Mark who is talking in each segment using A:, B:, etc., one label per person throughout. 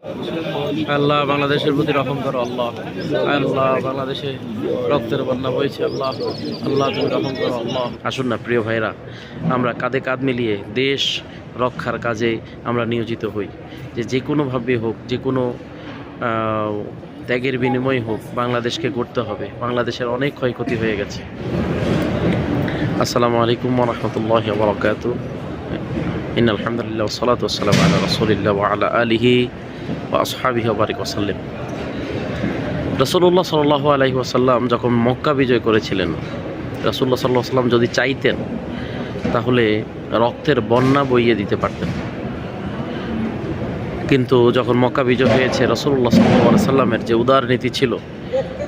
A: আল্লাহ বাংলাদেশের প্রতি রহম করো। আল্লাহ আল্লাহ বাংলাদেশে রক্তের বন্যা বইছে। আল্লাহ আল্লাহ তুমি রহম করো। আল্লাহ আসুন না প্রিয় ভাইরা, আমরা কাঁধে কাঁধ মিলিয়ে দেশ রক্ষার কাজে আমরা নিয়োজিত হই। যে কোনোভাবে হোক, যে কোনো ত্যাগের বিনিময় হোক, বাংলাদেশকে গড়তে হবে। বাংলাদেশের অনেক ক্ষয়ক্ষতি হয়ে গেছে। আসসালামু আলাইকুম ওয়া রাহমাতুল্লাহি ওয়া বারাকাতুহু। ইন্নাল হামদুলিল্লাহ ওয়া সলাতু ওয়া সালামু আলা রাসূলিল্লাহ ওয়া আলা আলিহি ওয়া আসহাবিহি ওয়া বারিক ওয়া সাল্লাম। রাসূলুল্লাহ সাল্লাল্লাহু আলাইহি ওয়াসাল্লাম যখন মক্কা বিজয় করেছিলেন, রাসূলুল্লাহ সাল্লাল্লাহু আলাইহি ওয়াসাল্লাম যদি চাইতেন তাহলে রক্তের বন্যা বইয়ে দিতে পারতেন। কিন্তু যখন মক্কা বিজয় হয়েছে, রাসূলুল্লাহ সাল্লাল্লাহু আলাইহি ওয়াসাল্লামের যে উদার নীতি ছিল,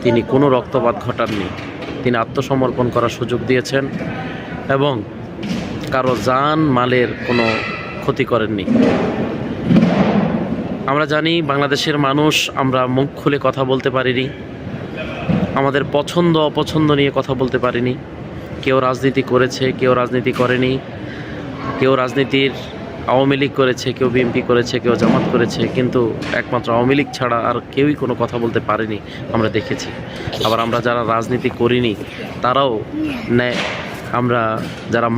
A: তিনি কোনো রক্তপাত ঘটাননি। তিনি আত্মসমর্পণ করার সুযোগ দিয়েছেন এবং কারো জান মালের কোনো ক্ষতি করেননি। আমরা জানি বাংলাদেশের মানুষ, আমরা মুখ খুলে কথা বলতে পারিনি, আমাদের পছন্দ অপছন্দ নিয়ে কথা বলতে পারিনি। কেউ রাজনীতি করেছে, কেউ রাজনীতি করেনি, কেউ রাজনীতির আওয়ামী লীগ করেছে, কেউ বিএনপি করেছে, কেউ জামাত করেছে, কিন্তু একমাত্র আওয়ামী লীগ ছাড়া আর কেউই কোনো কথা বলতে পারেনি, আমরা দেখেছি। আবার আমরা যারা রাজনীতি করিনি তারাও আমরা যারা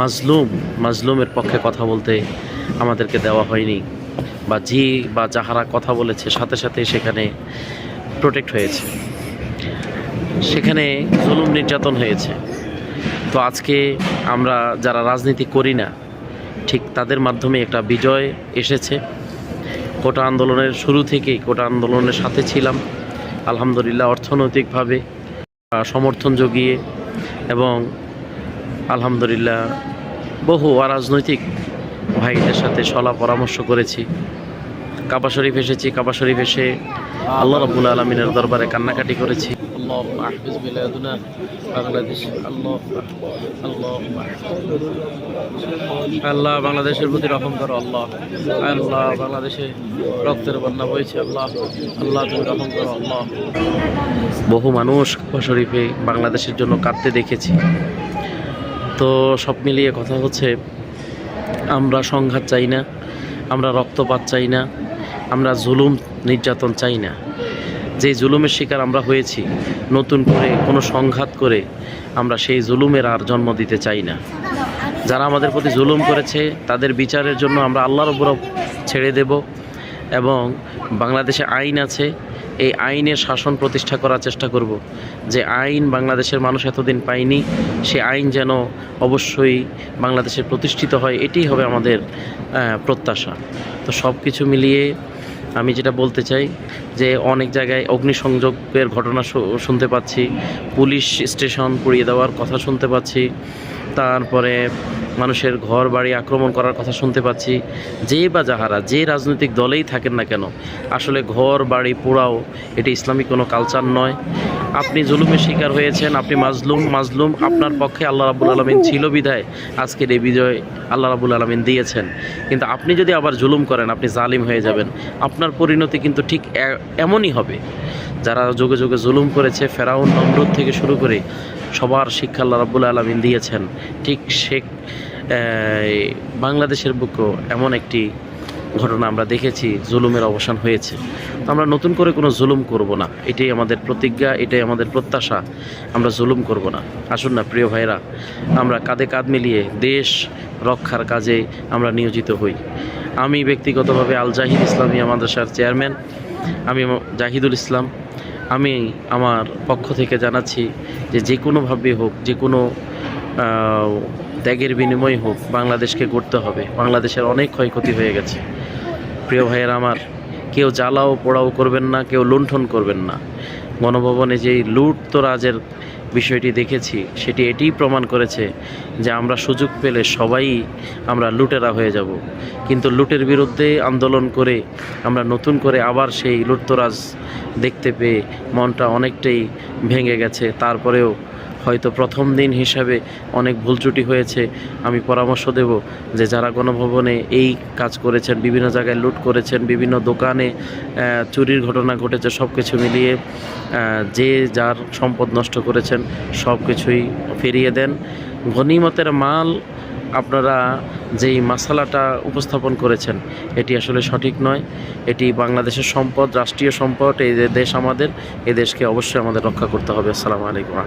A: মাজলুমের পক্ষে কথা বলতে আমাদেরকে দেওয়া হয়নি, বা যাহারা কথা বলেছে সাথে সাথে সেখানে প্রোটেক্ট হয়েছে, সেখানে জুলুম নির্যাতন হয়েছে। তো আজকে আমরা যারা রাজনীতি করি না, ঠিক তাদের মাধ্যমে একটা বিজয় এসেছে। কোটা আন্দোলনের শুরু থেকেই কোটা আন্দোলনের সাথে ছিলাম, আলহামদুলিল্লাহ অর্থনৈতিকভাবে সমর্থন জুগিয়ে, এবং আলহামদুলিল্লাহ বহু অরাজনৈতিক ভাইদের সাথে সলা পরামর্শ করেছি। কাবা শরীফ এসেছি, কাবা শরীফ এসে আল্লাহ রাব্বুল আলামিনের দরবারে কান্নাকাটি করেছি। আল্লাহ বাংলাদেশের প্রতি রহম করো। আল্লাহ আল্লাহ বাংলাদেশে রক্তের বন্যা বইছে। আল্লাহ আল্লাহ তুমি রহম করো। আল্লাহ বহু মানুষ কাবা শরীফে বাংলাদেশের জন্য কাঁদতে দেখেছি। তো সব মিলিয়ে কথা হচ্ছে, আমরা সংঘাত চাই না, আমরা রক্তপাত চাই না, আমরা জুলুম নির্যাতন চাই না। যে জুলুমের শিকার আমরা হয়েছি, নতুন করে কোনো সংঘাত করে আমরা সেই জুলুমের আর জন্ম দিতে চাই না। যারা আমাদের প্রতি জুলুম করেছে তাদের বিচারের জন্য আমরা আল্লাহর উপর ছেড়ে দেব, এবং বাংলাদেশে আইন আছে, এই আইনের শাসন প্রতিষ্ঠা করার চেষ্টা করব। যে আইন বাংলাদেশের মানুষ এতদিন পায়নি, সে আইন যেন অবশ্যই বাংলাদেশে প্রতিষ্ঠিত হয়, এটাই হবে আমাদের প্রত্যাশা। তো সব কিছু মিলিয়ে আমি যেটা বলতে চাই, যে অনেক জায়গায় অগ্নিসংযোগের ঘটনা শুনতে পাচ্ছি, পুলিশ স্টেশন পুড়িয়ে দেওয়ার কথা শুনতে পাচ্ছি, তারপরে মানুষের ঘর বাড়ি আক্রমণ করার কথা শুনতে পাচ্ছি। যাহারা যে রাজনৈতিক দলেই থাকেন না কেন, আসলে ঘর বাড়ি পোড়াও এটা ইসলামিক কোনো কালচার নয়। আপনি জুলুমের শিকার হয়েছেন, আপনি মাজলুম, আপনার পক্ষে আল্লাহ রাব্বুল আলামিন ছিল বিধায় আজকের এই বিজয় আল্লাহ রাব্বুল আলামিন দিয়েছেন। কিন্তু আপনি যদি আবার জুলুম করেন, আপনি জালিম হয়ে যাবেন। আপনার পরিণতি কিন্তু ঠিক এমনই হবে। যারা যুগে যুগে জুলুম করেছে, ফেরাউন নমরুদ থেকে শুরু করে সবার শিক্ষা আল্লাহ রাব্বুল আলামিন দিয়েছেন। ঠিক বাংলাদেশের বুকেও এমন একটি ঘটনা আমরা দেখেছি, জুলুমের অবসান হয়েছে। তো আমরা নতুন করে কোনো জুলুম করব না, এটাই আমাদের প্রতিজ্ঞা, এটাই আমাদের প্রত্যাশা। আমরা জুলুম করব না। আসুন না প্রিয় ভাইরা, আমরা কাঁধে কাঁধ মিলিয়ে দেশ রক্ষার কাজে আমরা নিয়োজিত হই। আমি ব্যক্তিগতভাবে আল জাহিদ ইসলামিয়া মাদ্রাসার চেয়ারম্যান, আমি জাহিদুল ইসলাম। আমি আমার পক্ষ থেকে জানাচ্ছি যে কোনোভাবে হোক, যে কোনো ত্যাগের বিনিময় হোক, বাংলাদেশকে গড়তে হবে। বাংলাদেশের অনেক ক্ষয়ক্ষতি হয়ে গেছে। প্রিয় ভাইয়েরা আমার, কেউ জ্বালাও পোড়াও করবেন না, কেউ লুণ্ঠন করবেন না। গণভবনে যেই লুটতরাজের বিষয়টি দেখেছি, সেটি এটিই প্রমাণ করেছে যে আমরা সুযোগ পেলে সবাই আমরা লুটেরা হয়ে যাব। কিন্তু লুটের বিরুদ্ধে আন্দোলন করে আমরা নতুন করে আবার সেই লুটতরাজ দেখতে পেয়ে মনটা অনেকটাই ভেঙে গেছে। তারপরেও হয়তো প্রথম দিন হিসাবে অনেক ভুল ত্রুটি হয়েছে। আমি পরামর্শ দেব যে যারা গণভবনে এই কাজ করেছেন, বিভিন্ন জায়গায় লুট করেছেন, বিভিন্ন দোকানে চুরির ঘটনা ঘটেছে, সব কিছু মিলিয়ে যে যার সম্পদ নষ্ট করেছেন সব কিছুই ফিরিয়ে দেন। গনিমতের মাল আপনারা যেই মাসালাটা উপস্থাপন করেছেন এটি আসলে সঠিক নয়। এটি বাংলাদেশের সম্পদ, রাষ্ট্রীয় সম্পদ। এই যে দেশ আমাদের, এই দেশকে অবশ্যই আমাদের রক্ষা করতে হবে। আসসালামু আলাইকুম।